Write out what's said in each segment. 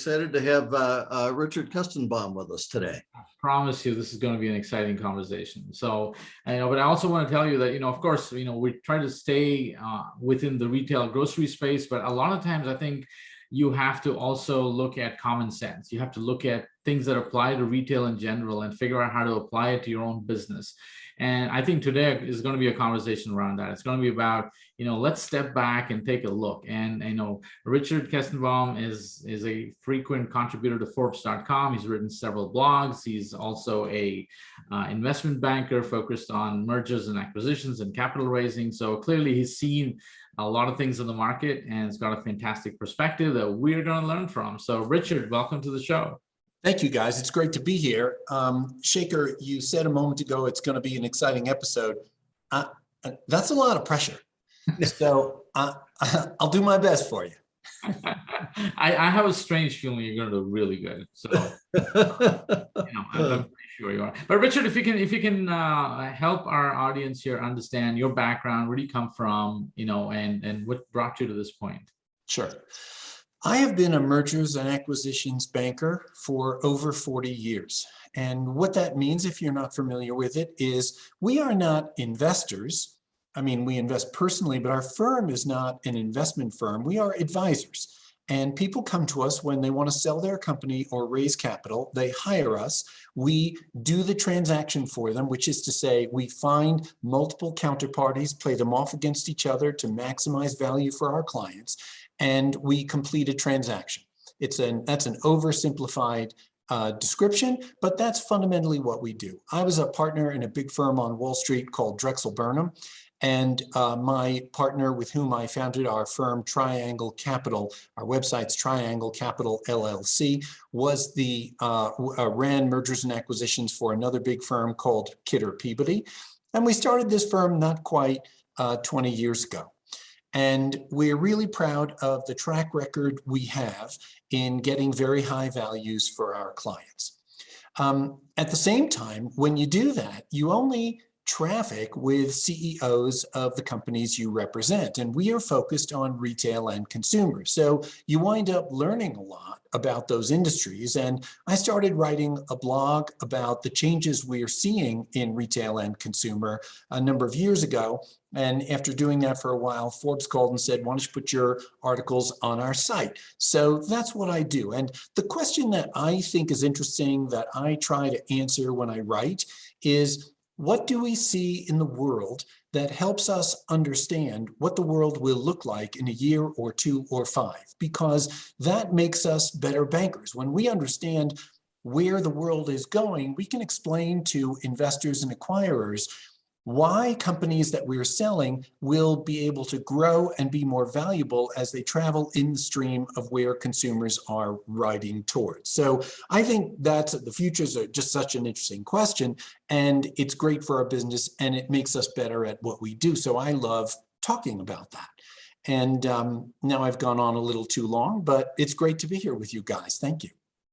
excited to have Richard Kestenbaum with us today. I promise you, this is going to be an exciting conversation. So, but I also want to tell you that, of course, we try to stay within the retail grocery space, but a lot of times I think you have to also look at common sense. You have to look at things that apply to retail in general and figure out how to apply it to your own business. And I think today is going to be a conversation around that. It's going to be about, let's step back and take a look. And Richard Kestenbaum is a frequent contributor to Forbes.com. He's written several blogs. He's also a investment banker focused on mergers and acquisitions and capital raising. So clearly he's seen a lot of things in the market and has got a fantastic perspective that we're going to learn from. So Richard, welcome to the show. Thank you, guys. It's great to be here. Shekar, you said a moment ago it's going to be an exciting episode. That's a lot of pressure. So I'll do my best for you. I have a strange feeling you're going to do really good. So I'm pretty sure you are. But Richard, if you can help our audience here understand your background, where do you come from, and what brought you to this point? Sure. I have been a mergers and acquisitions banker for over 40 years. And what that means, if you're not familiar with it, is we are not investors. I mean, we invest personally, but our firm is not an investment firm. We are advisors. And people come to us when they want to sell their company or raise capital. They hire us. We do the transaction for them, which is to say we find multiple counterparties, play them off against each other to maximize value for our clients, and we complete a transaction. That's an oversimplified description, but that's fundamentally what we do. I was a partner in a big firm on Wall Street called Drexel Burnham, and my partner with whom I founded our firm, Triangle Capital, our website's Triangle Capital LLC, ran mergers and acquisitions for another big firm called Kidder Peabody. And we started this firm not quite 20 years ago. And we're really proud of the track record we have in getting very high values for our clients. At the same time, when you do that, you only traffic with CEOs of the companies you represent. And we are focused on retail and consumers. So you wind up learning a lot about those industries. And I started writing a blog about the changes we are seeing in retail and consumer a number of years ago. And after doing that for a while, Forbes called and said, why don't you put your articles on our site? So that's what I do. And the question that I think is interesting that I try to answer when I write is, what do we see in the world that helps us understand what the world will look like in a year or 2 or 5? Because that makes us better bankers. When we understand where the world is going, we can explain to investors and acquirers why companies that we're selling will be able to grow and be more valuable as they travel in the stream of where consumers are riding towards. So I think the futures are just such an interesting question, and it's great for our business, and it makes us better at what we do. So I love talking about that. And now I've gone on a little too long, but it's great to be here with you guys. Thank you.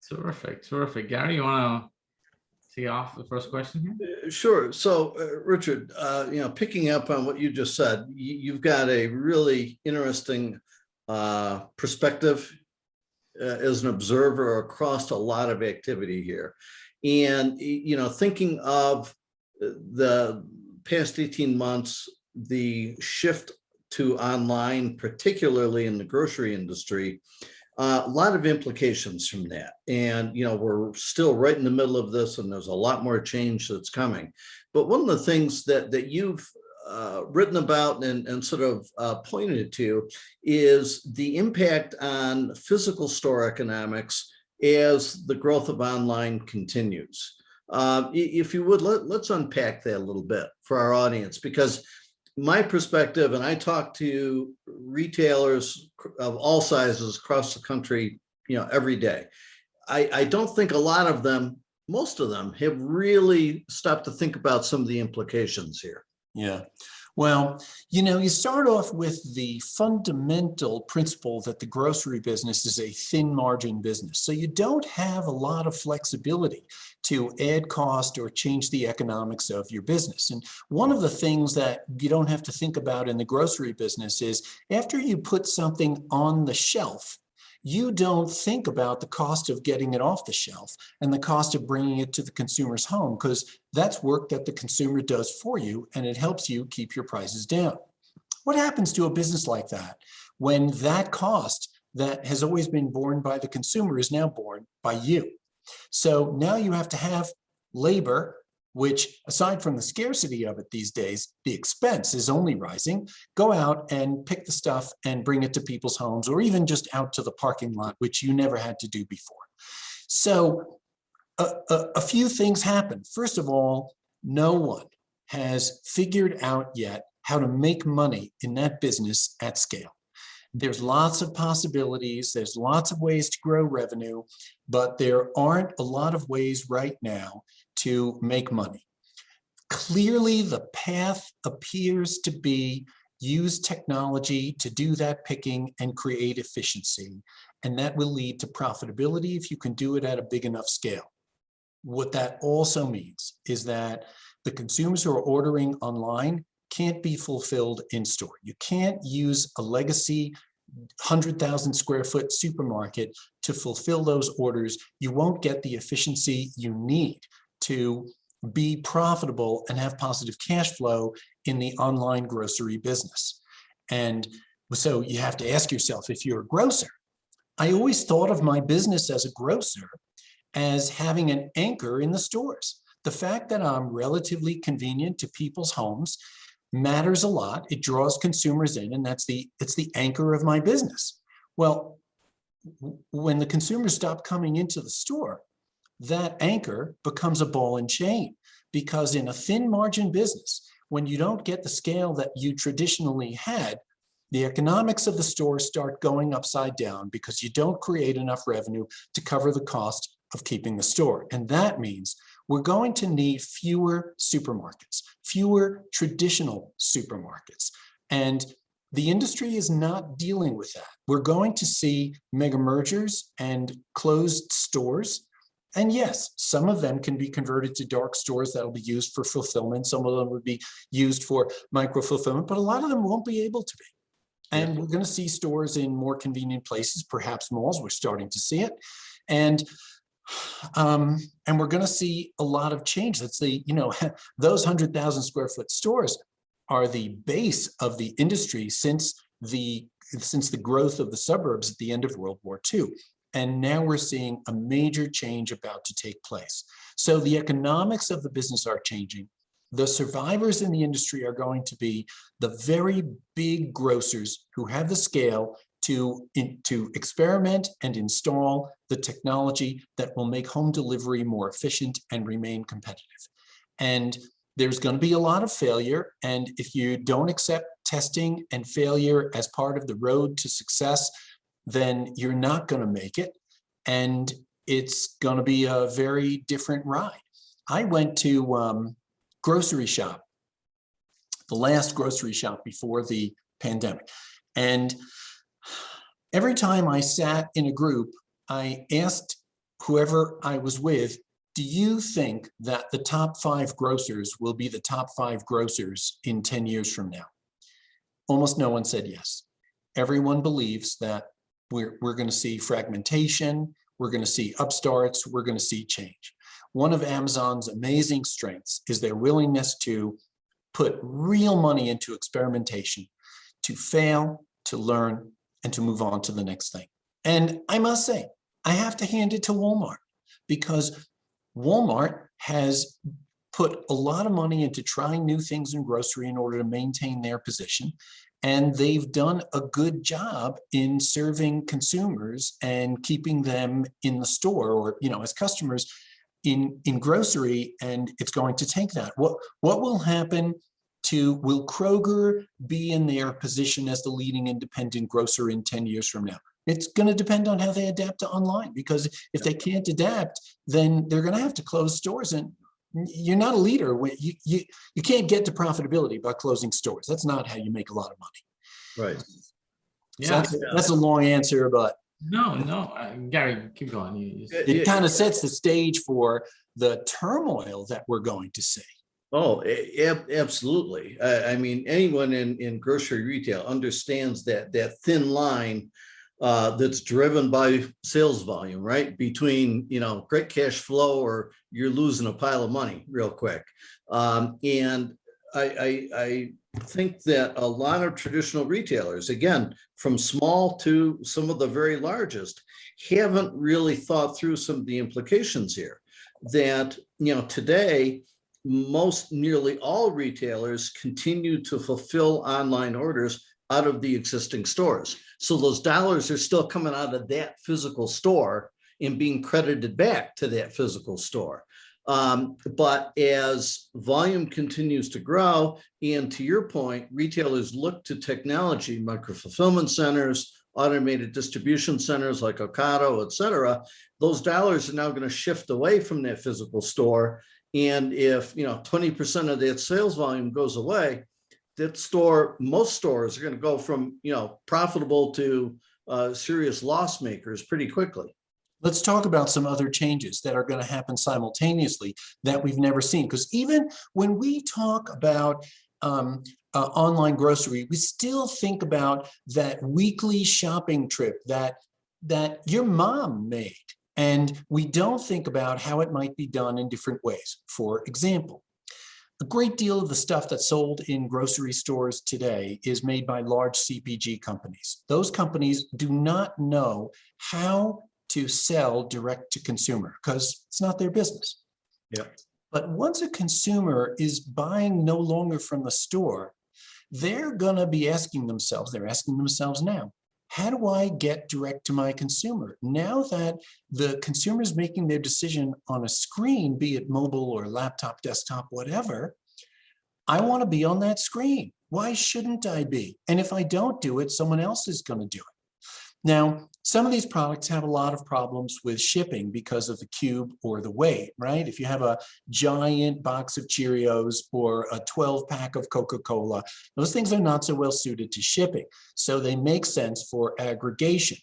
Terrific, terrific. Gary, you want to see off the first question here? Sure. So, Richard, picking up on what you just said, you've got a really interesting perspective as an observer across a lot of activity here. And, thinking of the past 18 months, the shift to online, particularly in the grocery industry, a lot of implications from that. And, we're still right in the middle of this, and there's a lot more change that's coming. But one of the things that you've written about and sort of pointed to is the impact on physical store economics as the growth of online continues. If you would, let's unpack that a little bit for our audience, because my perspective, and I talk to retailers of all sizes across the country, every day. I don't think a lot of them, most of them, have really stopped to think about some of the implications here. Yeah. Well, you start off with the fundamental principle that the grocery business is a thin margin business. So you don't have a lot of flexibility to add cost or change the economics of your business. And one of the things that you don't have to think about in the grocery business is after you put something on the shelf, you don't think about the cost of getting it off the shelf and the cost of bringing it to the consumer's home, because that's work that the consumer does for you, and it helps you keep your prices down. What happens to a business like that when that cost that has always been borne by the consumer is now borne by you? So now you have to have labor, which, aside from the scarcity of it these days, the expense is only rising. Go out and pick the stuff and bring it to people's homes, or even just out to the parking lot, which you never had to do before. So a few things happen. First of all, no one has figured out yet how to make money in that business at scale. There's lots of possibilities. There's lots of ways to grow revenue, but there aren't a lot of ways right now to make money. Clearly, the path appears to be use technology to do that picking and create efficiency, and that will lead to profitability if you can do it at a big enough scale. What that also means is that the consumers who are ordering online can't be fulfilled in store. You can't use a legacy 100,000 square foot supermarket to fulfill those orders. You won't get the efficiency you need to be profitable and have positive cash flow in the online grocery business. And so you have to ask yourself, if you're a grocer, I always thought of my business as a grocer as having an anchor in the stores. The fact that I'm relatively convenient to people's homes matters a lot. It draws consumers in, and it's the anchor of my business. Well, when the consumers stop coming into the store, that anchor becomes a ball and chain, because in a thin margin business, when you don't get the scale that you traditionally had, the economics of the store start going upside down because you don't create enough revenue to cover the cost of keeping the store. And that means we're going to need fewer supermarkets, fewer traditional supermarkets. And the industry is not dealing with that. We're going to see mega mergers and closed stores. And yes, some of them can be converted to dark stores that'll be used for fulfillment. Some of them would be used for micro fulfillment, but a lot of them won't be able to be. And we're going to see stores in more convenient places, perhaps malls. We're starting to see it. And we're going to see a lot of change. That's the, those 100,000 square foot stores are the base of the industry since the growth of the suburbs at the end of World War II. And now we're seeing a major change about to take place. So the economics of the business are changing. The survivors in the industry are going to be the very big grocers who have the scale to experiment and install the technology that will make home delivery more efficient and remain competitive. And there's going to be a lot of failure. And if you don't accept testing and failure as part of the road to success, then you're not going to make it. And it's going to be a very different ride. I went to grocery shop, the last grocery shop before the pandemic. And every time I sat in a group, I asked whoever I was with, do you think that the top 5 grocers will be the top 5 grocers in 10 years from now? Almost no one said yes. Everyone believes that we're going to see fragmentation, we're going to see upstarts, we're going to see change. One of Amazon's amazing strengths is their willingness to put real money into experimentation, to fail, to learn, and to move on to the next thing. And I must say, I have to hand it to Walmart, because Walmart has put a lot of money into trying new things in grocery in order to maintain their position. And they've done a good job in serving consumers and keeping them in the store, or, as customers in grocery. And it's going to take that. What will happen will Kroger be in their position as the leading independent grocer in 10 years from now? It's going to depend on how they adapt to online, because if they can't adapt, then they're going to have to close stores. And you're not a leader. You can't get to profitability by closing stores. That's not how you make a lot of money. Right. Yeah. So that's a long answer, but No, Gary, keep going. it kind of sets the stage for the turmoil that we're going to see. Oh, absolutely. I mean, anyone in grocery retail understands that thin line that's driven by sales volume, right? Between, great cash flow or you're losing a pile of money real quick. And I think that a lot of traditional retailers, again, from small to some of the very largest, haven't really thought through some of the implications here. That, today, nearly all retailers continue to fulfill online orders out of the existing stores. So those dollars are still coming out of that physical store and being credited back to that physical store. But as volume continues to grow, and to your point, retailers look to technology, micro-fulfillment centers, automated distribution centers like Ocado, et cetera, those dollars are now going to shift away from that physical store. And if 20% of that sales volume goes away, that store, most stores are going to go from profitable to serious loss makers pretty quickly. Let's talk about some other changes that are going to happen simultaneously that we've never seen. Because even when we talk about online grocery, we still think about that weekly shopping trip that your mom made. And we don't think about how it might be done in different ways. For example, a great deal of the stuff that's sold in grocery stores today is made by large CPG companies. Those companies do not know how to sell direct to consumer because it's not their business. Yeah. But once a consumer is buying no longer from the store, they're going to be asking themselves now, how do I get direct to my consumer? Now that the consumer is making their decision on a screen, be it mobile or laptop, desktop, whatever, I want to be on that screen. Why shouldn't I be? And if I don't do it, someone else is going to do it. Now, some of these products have a lot of problems with shipping because of the cube or the weight, right? If you have a giant box of Cheerios or a 12-pack of Coca-Cola, those things are not so well suited to shipping. So they make sense for aggregation.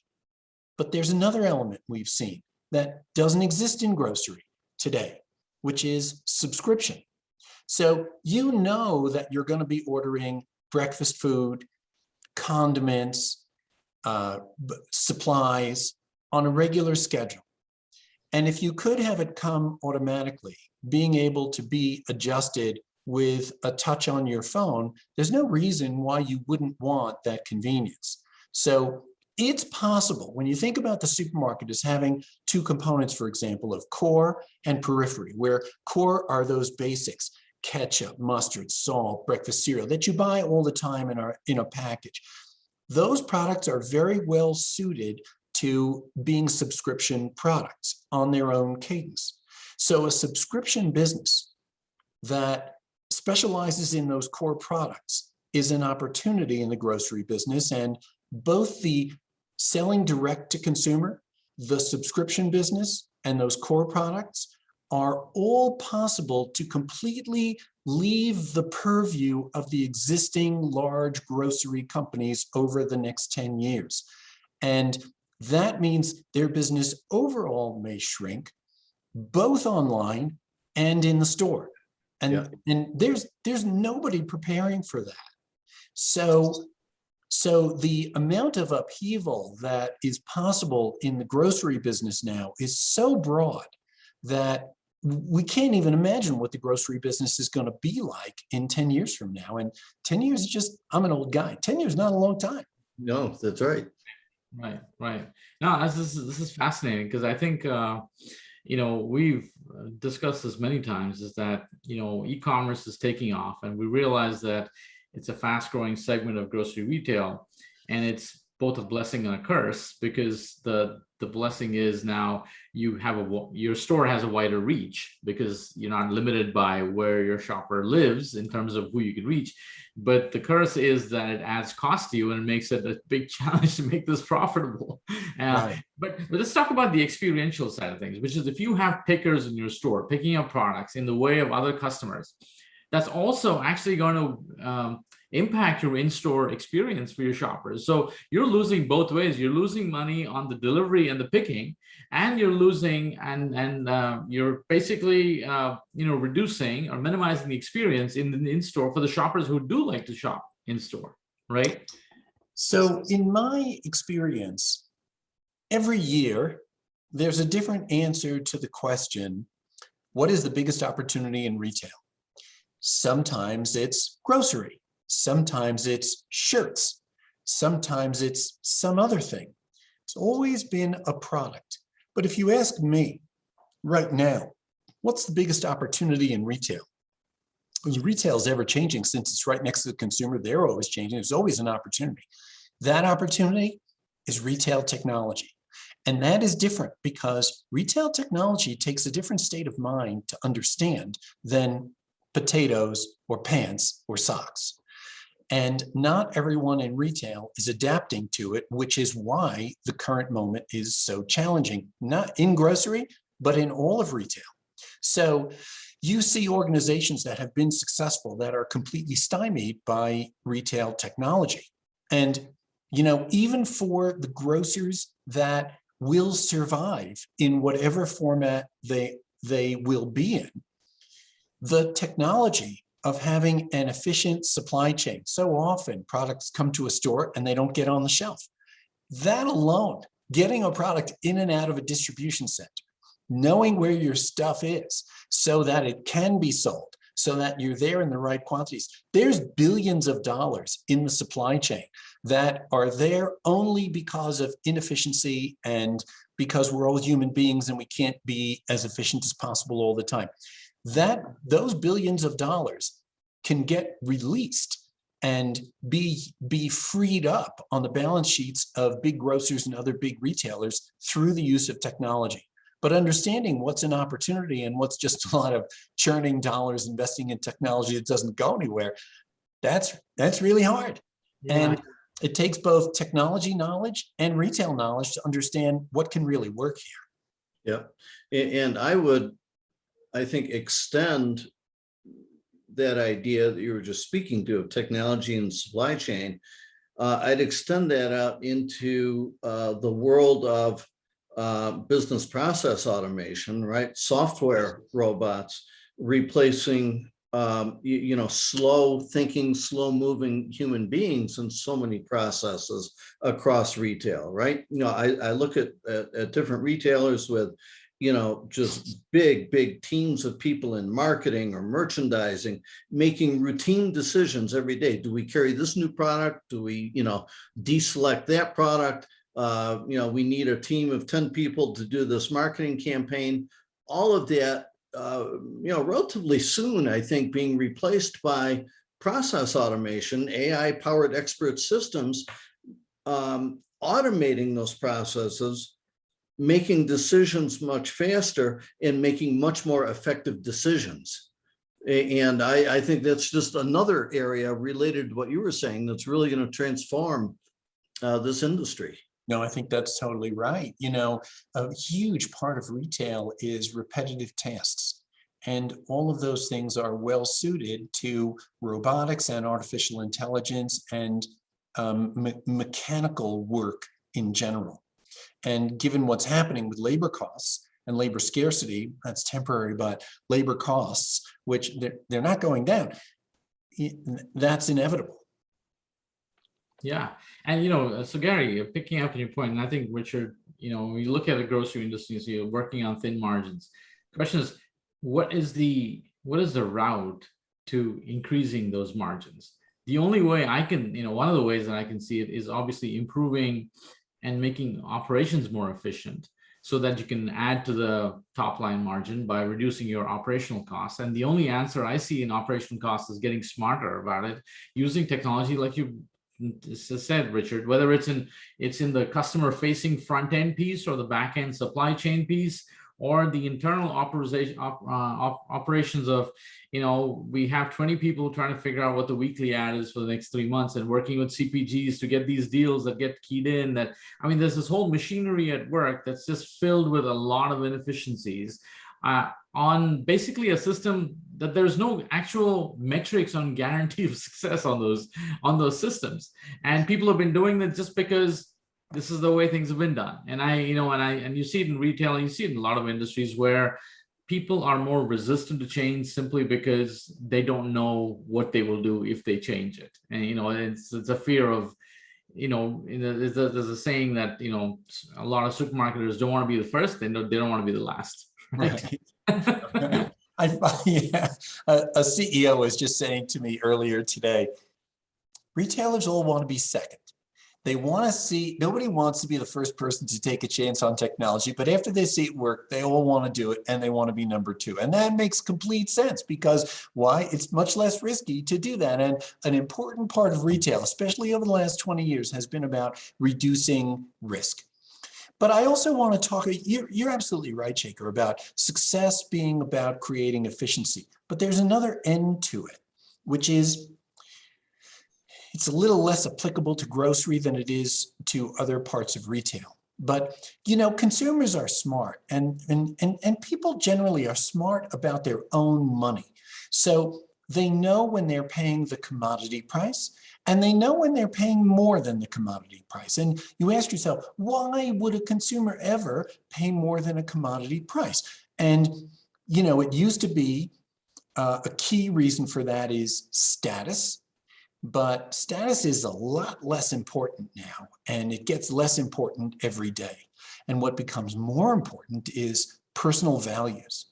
But there's another element we've seen that doesn't exist in grocery today, which is subscription. So you know that you're going to be ordering breakfast food, condiments, supplies on a regular schedule. And if you could have it come automatically, being able to be adjusted with a touch on your phone, there's no reason why you wouldn't want that convenience. So it's possible when you think about the supermarket as having two components, for example, of core and periphery, where core are those basics, ketchup, mustard, salt, breakfast cereal that you buy all the time in a package. Those products are very well suited to being subscription products on their own cadence. So a subscription business that specializes in those core products is an opportunity in the grocery business, and both the selling direct to consumer, the subscription business, and those core products are all possible to completely leave the purview of the existing large grocery companies over the next 10 years. And that means their business overall may shrink, both online and in the store. And there's nobody preparing for that. So the amount of upheaval that is possible in the grocery business now is so broad that we can't even imagine what the grocery business is going to be like in 10 years from now. And 10 years is just, I'm an old guy. 10 years is not a long time. No, that's right. Right. No, this is fascinating because I think, we've discussed this many times, is that, e-commerce is taking off, and we realize that it's a fast growing segment of grocery retail, and it's both a blessing and a curse, because the blessing is now your store has a wider reach because you're not limited by where your shopper lives in terms of who you can reach. But the curse is that it adds cost to you and makes it a big challenge to make this profitable. Right. But let's talk about the experiential side of things, which is if you have pickers in your store picking up products in the way of other customers, that's also actually going to impact your in-store experience for your shoppers. So you're losing both ways. You're losing money on the delivery and the picking, and you're losing and you're basically reducing or minimizing the experience in the in-store for the shoppers who do like to shop in-store, right? So in my experience, every year, there's a different answer to the question, what is the biggest opportunity in retail? Sometimes it's grocery. Sometimes it's shirts. Sometimes it's some other thing. It's always been a product. But if you ask me right now, what's the biggest opportunity in retail? Because retail is ever changing since it's right next to the consumer. They're always changing. There's always an opportunity. That opportunity is retail technology. And that is different because retail technology takes a different state of mind to understand than potatoes or pants or socks. And not everyone in retail is adapting to it, which is why the current moment is so challenging, not in grocery, but in all of retail. So you see organizations that have been successful that are completely stymied by retail technology. And, you know, even for the grocers that will survive in whatever format they will be in, the technology of having an efficient supply chain. So often products come to a store and they don't get on the shelf. That alone, getting a product in and out of a distribution center, knowing where your stuff is so that it can be sold, so that you're there in the right quantities. There's billions of dollars in the supply chain that are there only because of inefficiency and because we're all human beings and we can't be as efficient as possible all the time. Those billions of dollars can get released and be freed up on the balance sheets of big grocers and other big retailers through the use of technology. But understanding what's an opportunity and what's just a lot of churning dollars, investing in technology that doesn't go anywhere, that's really hard. Yeah. And it takes both technology knowledge and retail knowledge to understand what can really work here. Yeah, and I think, extend that idea that you were just speaking to of technology and supply chain. I'd extend that out into the world of business process automation, right? Software robots replacing, slow thinking, slow moving human beings in so many processes across retail, right? I look at different retailers with, just big teams of people in marketing or merchandising, making routine decisions every day. Do we carry this new product? Do we, deselect that product? We need a team of 10 people to do this marketing campaign. All of that, relatively soon, I think, being replaced by process automation, AI-powered expert systems, automating those processes, making decisions much faster and making much more effective decisions. And I think that's just another area related to what you were saying that's really going to transform this industry. No, I think that's totally right. A huge part of retail is repetitive tasks. And all of those things are well suited to robotics and artificial intelligence and mechanical work in general. And given what's happening with labor costs and labor scarcity, that's temporary, but labor costs, which they're not going down, that's inevitable. Yeah. And, so Gary, picking up on your point, and I think Richard, when you look at the grocery industry, so you're working on thin margins. The question is, what is the route to increasing those margins? The only way I can, one of the ways that I can see it is obviously improving and making operations more efficient so that you can add to the top line margin by reducing your operational costs. And the only answer I see in operational costs is getting smarter about it, using technology like you said, Richard, whether it's in the customer facing front end piece or the back end supply chain piece or the internal operations of, we have 20 people trying to figure out what the weekly ad is for the next 3 months and working with CPGs to get these deals that get keyed in. There's this whole machinery at work that's just filled with a lot of inefficiencies on basically a system that there's no actual metrics on guarantee of success on those systems. And people have been doing that just because this is the way things have been done. And you see it in retail, and you see it in a lot of industries where people are more resistant to change simply because they don't know what they will do if they change it. And it's a fear of there's a saying that, a lot of supermarketers don't want to be the first, they don't want to be the last. Right? Right. Yeah, a CEO was just saying to me earlier today, retailers all want to be second. They want to see, nobody wants to be the first person to take a chance on technology, but after they see it work, they all want to do it and they want to be number two. And that makes complete sense because why? It's much less risky to do that. And an important part of retail, especially over the last 20 years, has been about reducing risk. But I also want to talk, you're absolutely right, Shekar, about success being about creating efficiency. But there's another end to it, which is it's a little less applicable to grocery than it is to other parts of retail. But, consumers are smart and people generally are smart about their own money. So they know when they're paying the commodity price and they know when they're paying more than the commodity price. And you ask yourself, why would a consumer ever pay more than a commodity price? And, it used to be a key reason for that is status. But status is a lot less important now, and it gets less important every day. And what becomes more important is personal values,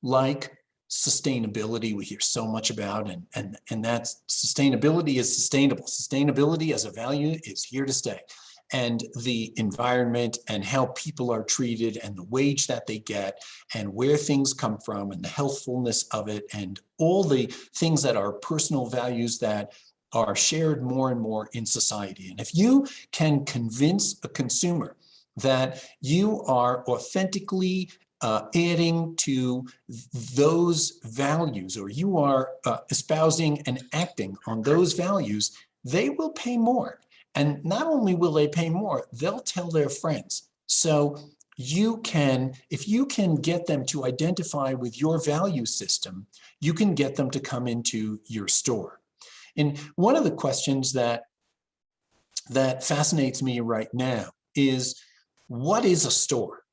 like sustainability we hear so much about, and that's sustainability is sustainable. Sustainability as a value is here to stay. And the environment and how people are treated and the wage that they get and where things come from and the healthfulness of it and all the things that are personal values that are shared more and more in society. And if you can convince a consumer that you are authentically adding to those values, or you are espousing and acting on those values, they will pay more. And not only will they pay more, they'll tell their friends. So if you can get them to identify with your value system, you can get them to come into your store. And one of the questions that fascinates me right now is, what is a store?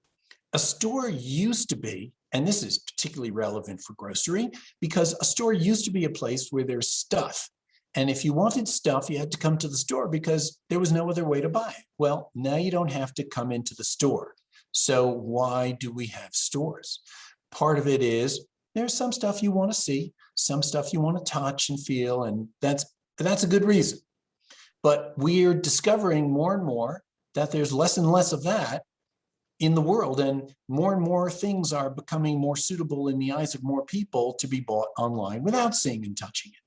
A store used to be, and this is particularly relevant for grocery, because a store used to be a place where there's stuff. And if you wanted stuff, you had to come to the store because there was no other way to buy it. Well, now you don't have to come into the store. So why do we have stores? Part of it is there's some stuff you want to see, some stuff you want to touch and feel, and that's a good reason. But we're discovering more and more that there's less and less of that in the world, and more things are becoming more suitable in the eyes of more people to be bought online without seeing and touching it.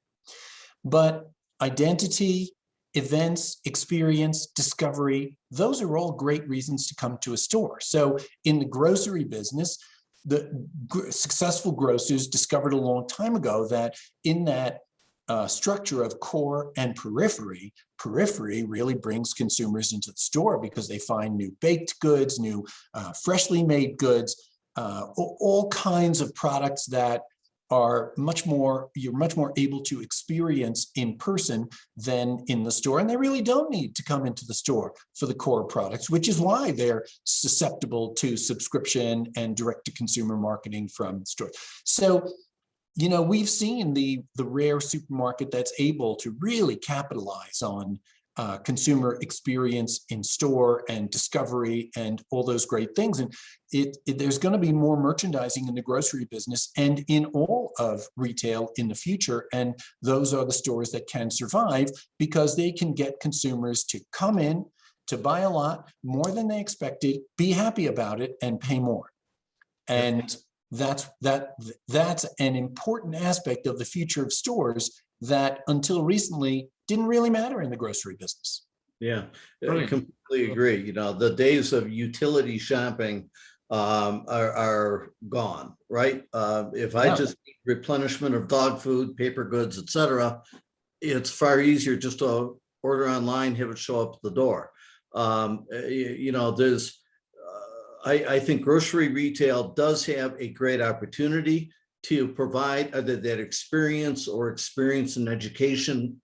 But identity, events, experience, discovery, those are all great reasons to come to a store. So in the grocery business, the successful grocers discovered a long time ago that in that structure of core and periphery really brings consumers into the store because they find new baked goods, new freshly made goods, all kinds of products that are you're much more able to experience in person than in the store. And they really don't need to come into the store for the core products, which is why they're susceptible to subscription and direct-to-consumer marketing from the store. So, we've seen the rare supermarket that's able to really capitalize on consumer experience in store and discovery and all those great things. And there's going to be more merchandising in the grocery business and in all of retail in the future. And those are the stores that can survive because they can get consumers to come in, to buy a lot more than they expected, be happy about it, and pay more. And that's an important aspect of the future of stores that until recently didn't really matter in the grocery business. Yeah, Brilliant. I completely agree. The days of utility shopping are gone, right? If I just need replenishment of dog food, paper goods, etc., it's far easier just to order online, have it show up at the door. There's I think grocery retail does have a great opportunity to provide either that experience and education,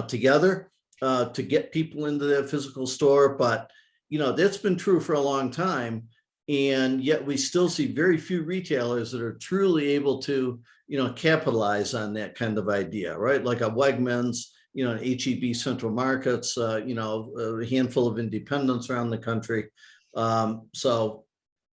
together to get people into the physical store. But, that's been true for a long time. And yet we still see very few retailers that are truly able to, capitalize on that kind of idea, right? Like a Wegmans, an HEB central markets, a handful of independents around the country. So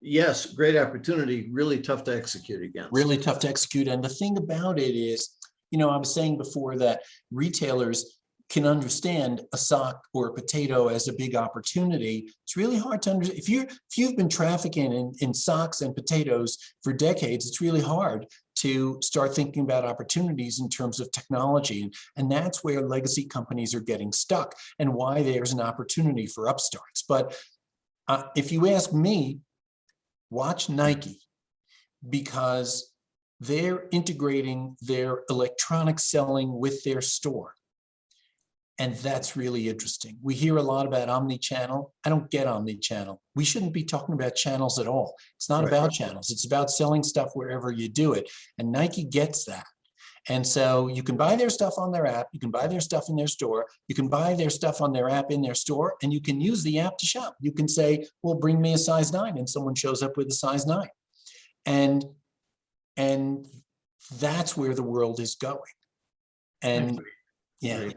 yes, great opportunity, really tough to execute against. Really tough to execute. And the thing about it is, I was saying before that retailers can understand a sock or a potato as a big opportunity. It's really hard to understand. If you've been trafficking in socks and potatoes for decades, it's really hard to start thinking about opportunities in terms of technology. And that's where legacy companies are getting stuck and why there's an opportunity for upstarts. But if you ask me, watch Nike, because they're integrating their electronic selling with their store. And that's really interesting. We hear a lot about omni-channel. I don't get omni-channel. We shouldn't be talking about channels at all. It's not about channels. It's about selling stuff wherever you do it. And Nike gets that. And so you can buy their stuff on their app. You can buy their stuff in their store. You can buy their stuff on their app in their store, and you can use the app to shop. You can say, well, bring me a size 9, and someone shows up with a size 9. And that's where the world is going. And yeah.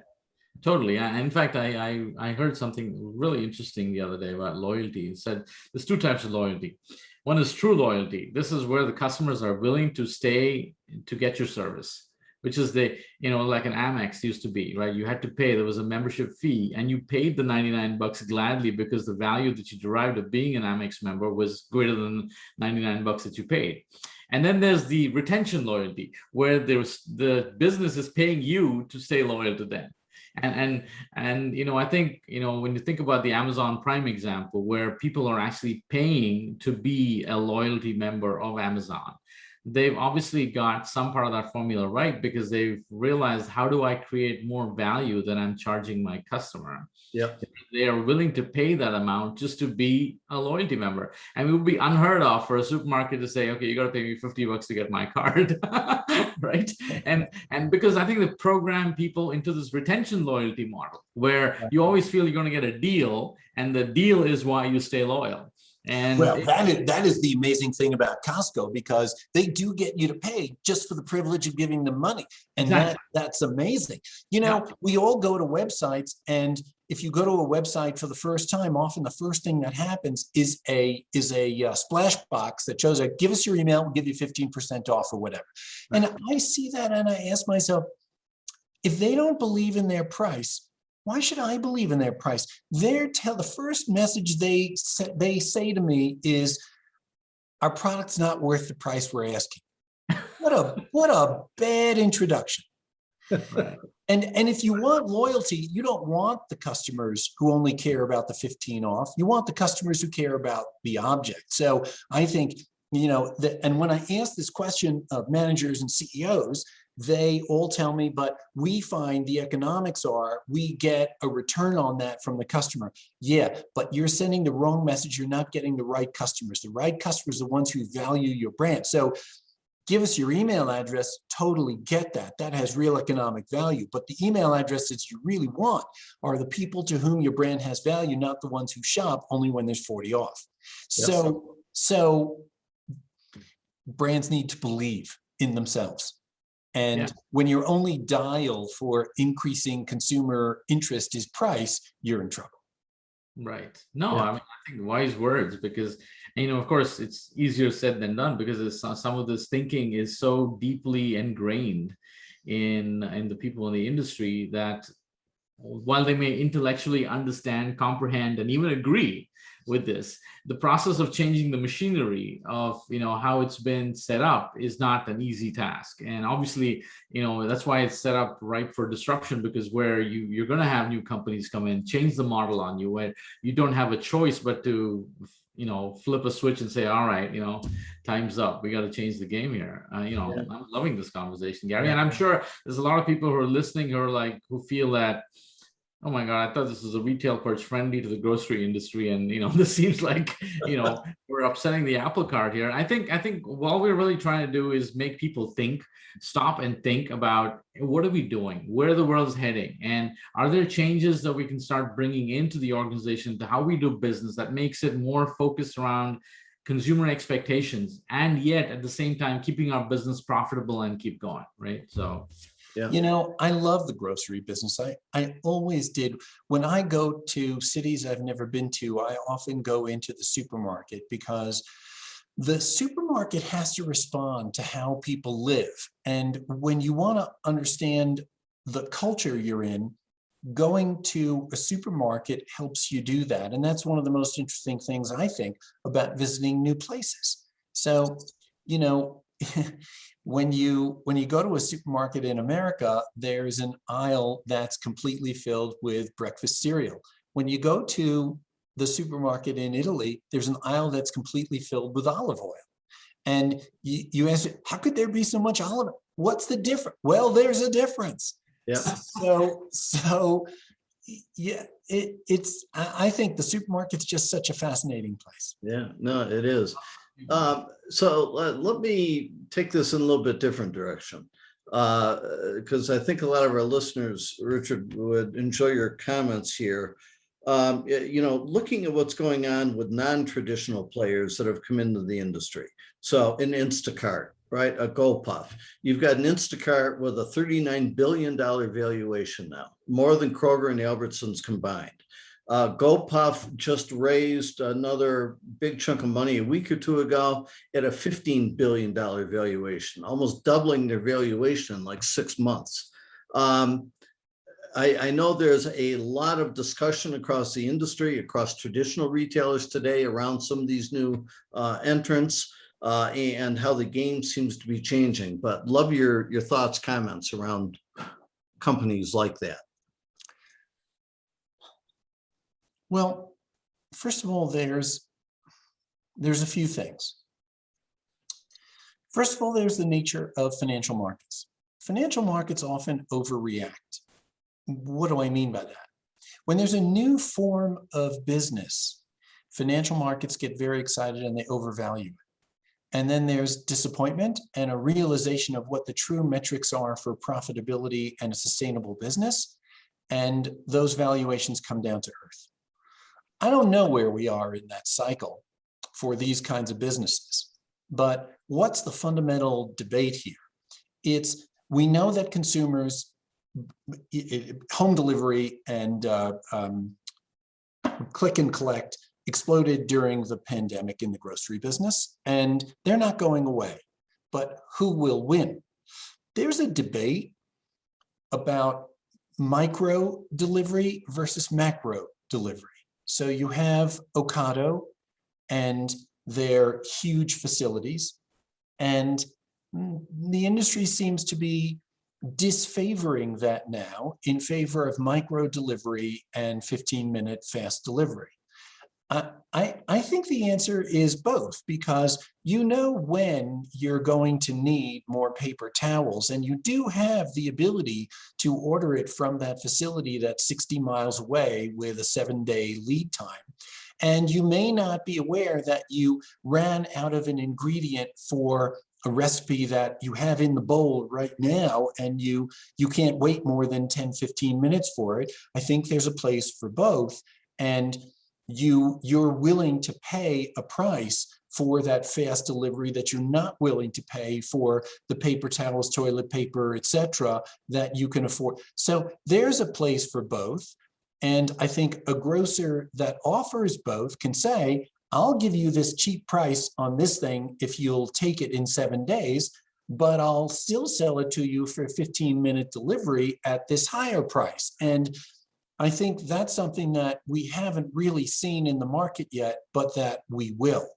Totally. In fact, I heard something really interesting the other day about loyalty. It said there's 2 types of loyalty. One is true loyalty. This is where the customers are willing to stay to get your service, which is like an Amex used to be, right? You had to pay, there was a membership fee, and you paid the $99 gladly because the value that you derived of being an Amex member was greater than $99 that you paid. And then there's the retention loyalty, where the business is paying you to stay loyal to them. And I think, when you think about the Amazon Prime example, where people are actually paying to be a loyalty member of Amazon, they've obviously got some part of that formula right, because they've realized, how do I create more value than I'm charging my customer? Yep. They are willing to pay that amount just to be a loyalty member. And it would be unheard of for a supermarket to say, okay, you got to pay me $50 to get my card, right? And because I think they program people into this retention loyalty model, where you always feel you're going to get a deal, and the deal is why you stay loyal. And well, that is the amazing thing about Costco, because they do get you to pay just for the privilege of giving them money. And exactly. That's amazing. We all go to websites, and if you go to a website for the first time, often the first thing that happens is a splash box that shows, give us your email, we'll give you 15% off or whatever. Right. And I see that, and I ask myself, if they don't believe in their price, why should I believe in their price? The first message they say to me is, our product's not worth the price we're asking. What a bad introduction. Right. And if you want loyalty, you don't want the customers who only care about the 15 off. You want the customers who care about the object. So I think, and when I ask this question of managers and CEOs, they all tell me, but we find the economics are, we get a return on that from the customer. Yeah, but you're sending the wrong message. You're not getting the right customers. The right customers are the ones who value your brand. So give us your email address, totally get that. That has real economic value. But the email addresses you really want are the people to whom your brand has value, not the ones who shop only when there's 40 off. Yes. So brands need to believe in themselves. And when your only dial for increasing consumer interest is price, you're in trouble. Right. No, I think wise words, because, of course, it's easier said than done, because some of this thinking is so deeply ingrained in the people in the industry that while they may intellectually understand, comprehend, and even agree with this, the process of changing the machinery of how it's been set up is not an easy task. And obviously, that's why it's set up ripe for disruption, because where you're going to have new companies come in, change the model on you, where you don't have a choice but to flip a switch and say, all right, time's up, we got to change the game here. I'm loving this conversation, Gary. And I'm sure there's a lot of people who are listening who feel that, oh my God, I thought this was a retail perch friendly to the grocery industry. And, this seems like, we're upsetting the apple cart here. I think what we're really trying to do is make people stop and think about, what are we doing? Where the world's heading? And are there changes that we can start bringing into the organization to how we do business that makes it more focused around consumer expectations, and yet at the same time, keeping our business profitable and keep going, right? So. Yeah. You know, I love the grocery business. I always did. When I go to cities I've never been to, I often go into the supermarket because the supermarket has to respond to how people live. And when you want to understand the culture you're in, going to a supermarket helps you do that. And that's one of the most interesting things, I think, about visiting new places. So, you know, when you go to a supermarket in America, there's an aisle that's completely filled with breakfast cereal. When you go to the supermarket in Italy, there's an aisle that's completely filled with olive oil. And you ask, how could there be so much olive oil? What's the difference? Well, there's a difference. Yeah. So yeah, I think the supermarket's just such a fascinating place. Yeah, no, it is. So let me take this in a little bit different direction, because I think a lot of our listeners, Richard, would enjoy your comments here. You know, looking at what's going on with non-traditional players that have come into the industry. So an Instacart, right? A GoPuff. You've got an Instacart with a $39 billion valuation now, more than Kroger and Albertsons combined. GoPuff just raised another big chunk of money a week or two ago at a $15 billion valuation, almost doubling their valuation in like 6 months. I know there's a lot of discussion across the industry, across traditional retailers today around some of these new entrants and how the game seems to be changing, but love your thoughts, comments around companies like that. Well, first of all, there's a few things. First of all, there's the nature of financial markets. Financial markets often overreact. What do I mean by that? When there's a new form of business, financial markets get very excited and they overvalue it. And then there's disappointment and a realization of what the true metrics are for profitability and a sustainable business. And those valuations come down to earth. I don't know where we are in that cycle for these kinds of businesses, but what's the fundamental debate here? We know that consumers, home delivery and click and collect exploded during the pandemic in the grocery business, and they're not going away. But who will win? There's a debate about micro delivery versus macro delivery. So you have Ocado and their huge facilities, and the industry seems to be disfavoring that now in favor of micro delivery and 15-minute fast delivery. I think the answer is both, because you know when you're going to need more paper towels, and you do have the ability to order it from that facility that's 60 miles away with a 7-day lead time. And you may not be aware that you ran out of an ingredient for a recipe that you have in the bowl right now, and you can't wait more than 10, 15 minutes for it. I think there's a place for both. And you're willing to pay a price for that fast delivery that you're not willing to pay for the paper towels, toilet paper, etc., that you can afford. So there's a place for both. And I think a grocer that offers both can say, I'll give you this cheap price on this thing if you'll take it in 7 days, but I'll still sell it to you for a 15-minute delivery at this higher price. And I think that's something that we haven't really seen in the market yet, but that we will.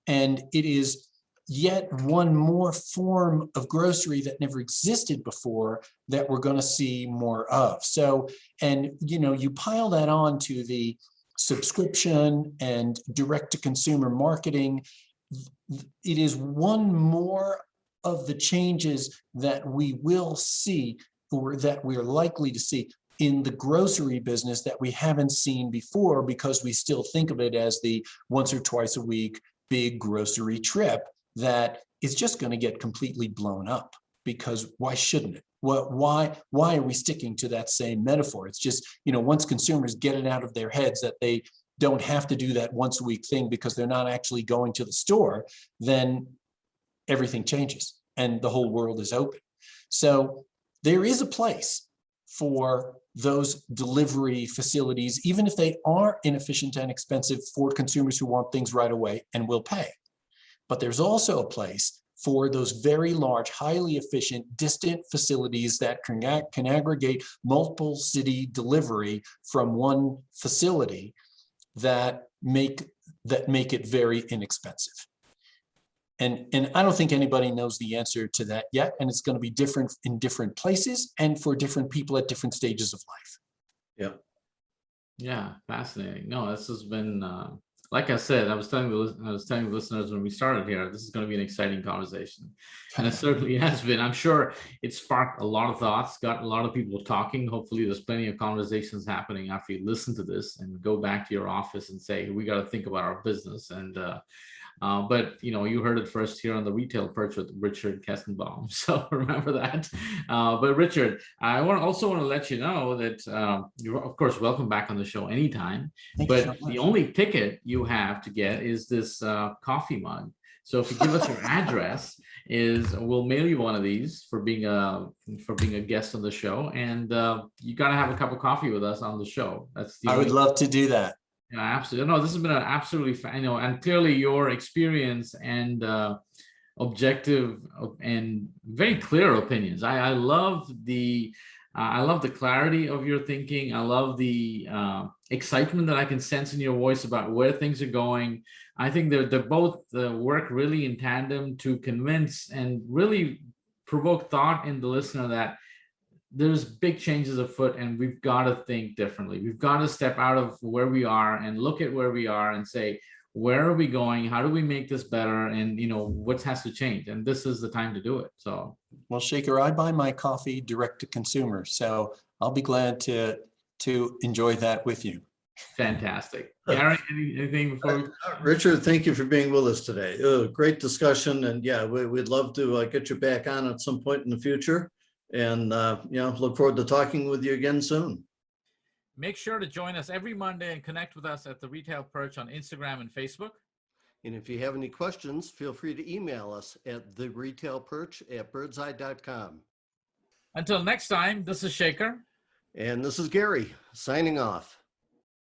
And it is yet one more form of grocery that never existed before that we're going to see more of. So, and you know, you pile that on to the subscription and direct-to-consumer marketing, it is one more of the changes that we will see, or that we're likely to see in the grocery business that we haven't seen before, because we still think of it as the once or twice a week big grocery trip that is just going to get completely blown up. Because why shouldn't it? Why are we sticking to that same metaphor? It's just, you know, once consumers get it out of their heads that they don't have to do that once a week thing because they're not actually going to the store, then everything changes and the whole world is open. So there is a place for those delivery facilities, even if they are inefficient and expensive for consumers who want things right away and will pay. But there's also a place for those very large, highly efficient, distant facilities that can aggregate multiple city delivery from one facility that make it very inexpensive. And I don't think anybody knows the answer to that yet. And it's going to be different in different places and for different people at different stages of life. Yep. Yeah, fascinating. No, this has been, like I said, I was telling the listeners when we started here, this is going to be an exciting conversation. And it certainly has been. I'm sure it sparked a lot of thoughts, got a lot of people talking. Hopefully there's plenty of conversations happening after you listen to this and go back to your office and say, we got to think about our business. And but you heard it first here on the Retail Perch with Richard Kestenbaum. So remember that. But Richard, I also want to let you know that you're of course welcome back on the show anytime. But the only ticket you have to get is this coffee mug. So if you give us your address, we'll mail you one of these for being a guest on the show, and you got to have a cup of coffee with us on the show. I would love to do that. Yeah, absolutely. No, this has been an absolutely, and clearly your experience and objective and very clear opinions. I love the clarity of your thinking. I love the excitement that I can sense in your voice about where things are going. I think they're both work really in tandem to convince and really provoke thought in the listener that there's big changes afoot and we've got to think differently. We've got to step out of where we are and look at where we are and say, where are we going? How do we make this better? And what has to change? And this is the time to do it. So, well, Shekar, I buy my coffee direct to consumer, so I'll be glad to enjoy that with you. Fantastic. Gary, anything before? Richard, thank you for being with us today. Great discussion. And yeah, we'd love to get you back on at some point in the future. And, look forward to talking with you again soon. Make sure to join us every Monday and connect with us at the Retail Perch on Instagram and Facebook. And if you have any questions, feel free to email us at theretailperch@birdseye.com. Until next time, this is Shekar. And this is Gary signing off.